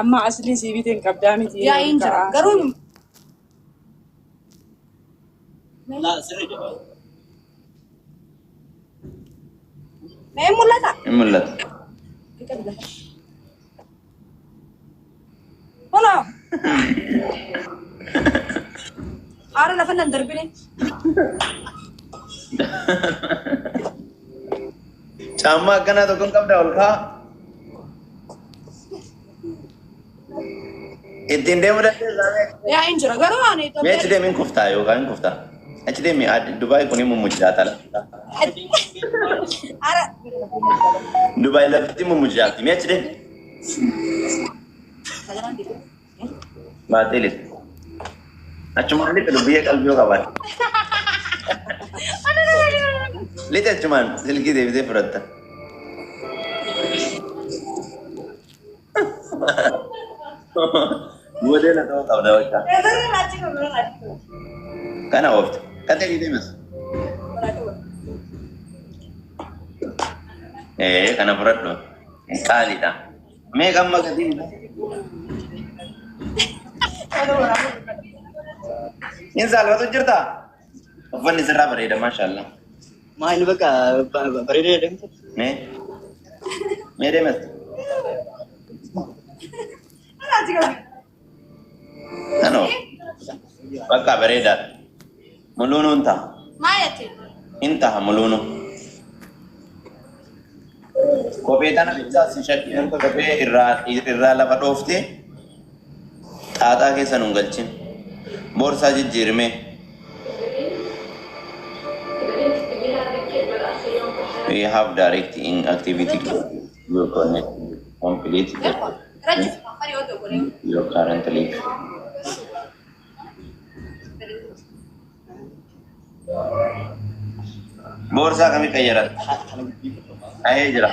أما أصلي سيبيتين قدامي تي يا إنجا قرون لا سريع ما هي مولتا ملت هنا أنا لفنا ندربني Sama kana to kun kabda ulka. Itin demu da zame. يا إنجا قرون أنا Me chide min kufta yo kan kufta. Achide mi ad Dubai kuni mu mujata la. أنا Dubai la fiti mu mujati. Me chide. Ma telit. Achuman li pelu biye kalbiyo kawan. Lite achuman silki devi de furatta. Bude na to kabda wata. Kana oft. Kate gide mes. Kana furaddo. Kalita. Me gamma gadin. Insa alwatu jirta. Uffanni sirraa bareeda maashaallah. Maal bakka bareedee deemte? Mee deemas? Kanoo bakka bareedaadha. Muluunuun ta'a. ما يتي In ta'a muluunuu. Kophee tana bichaa si shakki erga kophee irraa lafa dhooftee xaaxaa keessa nun galchin. Boorsaa jijjiirmee. We have direct in activity to your connect complete رجع أخري أودو قولي your current leave. Boorsaa kami kayyarat? Ayee jira.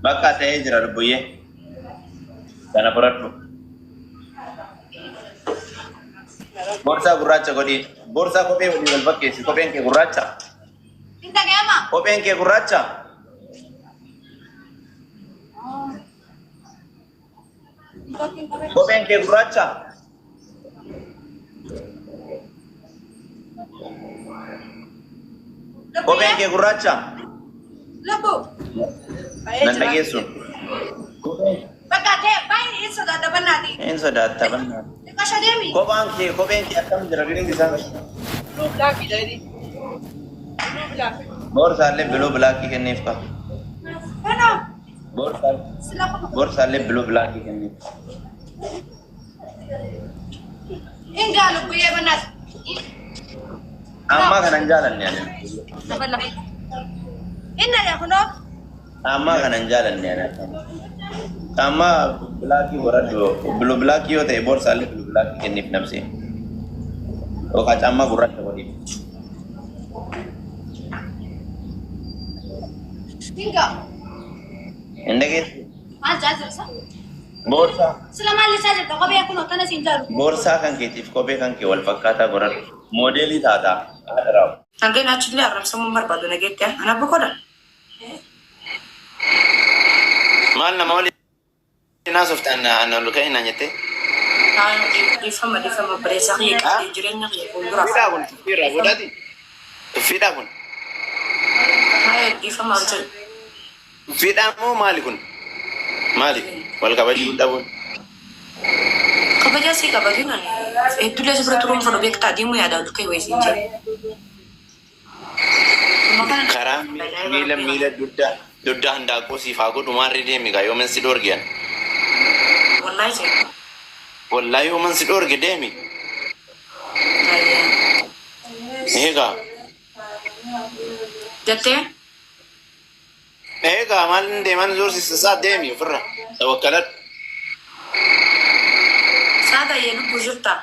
Bakka ta'ee jira lubbuyyee. Kana fudhadhu. Boorsaa gurraacha godhi. Boorsaa kophee walii wal fakkeessi. Kopheen kee gurraacha. أنت كيما Kopheen kee gurraacha. Kopheen kee gurraacha. Kopheen kee gurraacha. لبو Nan dhageessu. بقى تي باين إنسو ده بنادي Een sodaatta bannaa. تكشف دمي Kopheen kee akkam jira bilingi isaa. بلو بلاكي دايري بلو بلاكي Boorsaallee biluu bilaakii kenneef qaba. هنا Boorsaallee. سلام Boorsaallee biluu bilaakii kenneef. إن قالوا بيا بنات Ammaa kanan jaalanne ani. تبلا إن يا خنوب Ammaa kanan jaalanne ani. Ammaa bilaakii warraddu biluu bilaakii yoo ta'e boorsaallee biluu bilaakii kenneef nabsee. Yookaan caammaa gurraacha waliif. إن قال Hin dhageessu. ما جازر صح Boorsaa. سلام على ساجد تقبل يكون أنا سينجارو Boorsaa kan keetiif kophee kan kee wal fakkaataa godhadhu. Moodeelii taataa. Haadha raawu. Angin actually aram sama barbado na get ya. Anak ko da. Maal nama waliin naasoftaan lukaa hin anyette. Di fama beresa kiye Ah? di jirenya kiye kundura. Tuffiidhaa kun tuffiirraa godhati. Tuffiidhaa kun. Hai di fama anjel. Tuffiidhaa moo maali kun? Maali? Wal kabajuu dhabuun. Kabaja sih kabaju na. Dulu sebelum turun foto bek tadi mu ya ada tuh kayak wes injil. Makan Karaa miila duddaa handaaquu siif haa godhu maarree deemi gaa yooman si dhoorgiyan. wallahi sih. Wallaahi yooman si dhoorge deemi. Eegaa. Jate? Eegaa maalin deeman zoorsisa isaa deemi ofirra. Tawakkaladhu. Sada ya lu bujurta.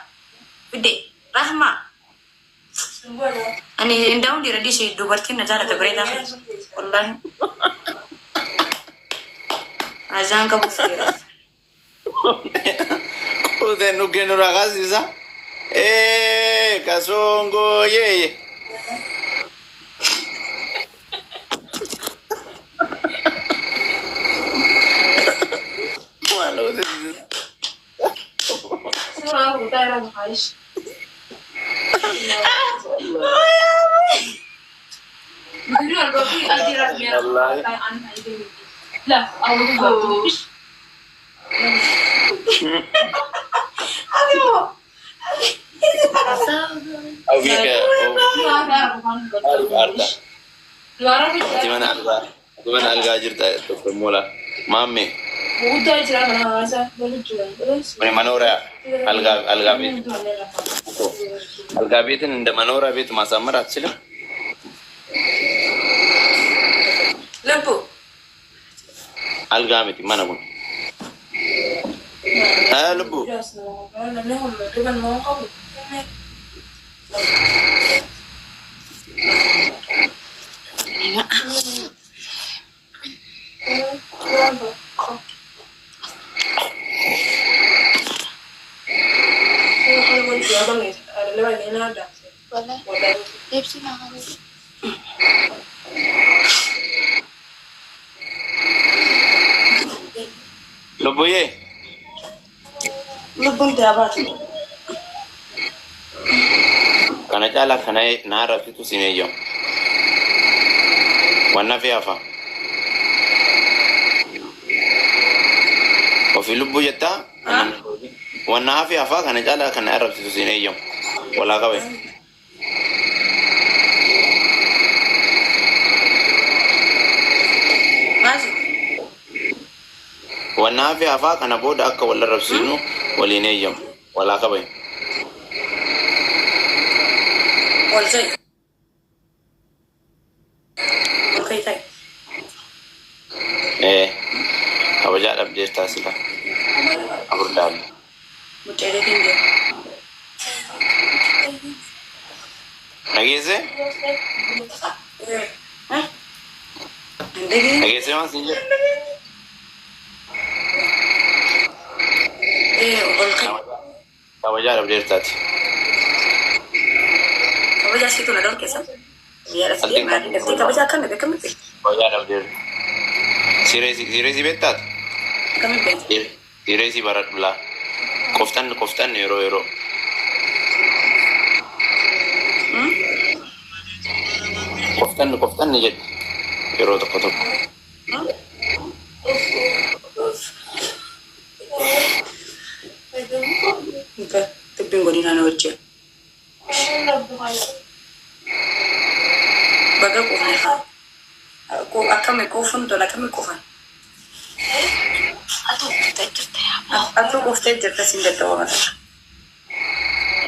Gede. Rahma. Ani indaun di radi sih dubartin najara teberita. Wallahi. Azan ka bufira. Kute nuke nuragazisa. Kasongo yeye. Gimana alga jirta mola mami Ini manora alga betin inda manora bet masamar achilim Lampu. alga miti mana pun lebu lebu ye Lubun tiabat. kana cala kana nara fitu sinejo wana fi afa وفي لبو جتا وانا في افاق انا جالا كان عرب تسيني يوم ولا قوي ماشي. وانا في افاق انا بود اكا ولا ربسينو وليني يوم ولا قوي والزي. اوكي طيب. ايه ابو جال ابديت تاسلا ابو دال متعرفين دي. نجيزه ها؟ عندك نجيزه ما سنجي ايه اوكي. ابو جال ابديت تاتي Kamu jangan situ nador kesam. Biar sih mari nanti kamu jangan nabe kami pe. ابو جال ابديت سيريزي بيتات Kami pe. سيريزي بارات بلا كفتان يرو كفتان نجد يرو تقطب Enggak, tapi nggak nana aja. Baga ko na ha. Ko akame ko fundo na kami ko fan. Ato ko fte jirta sinda to.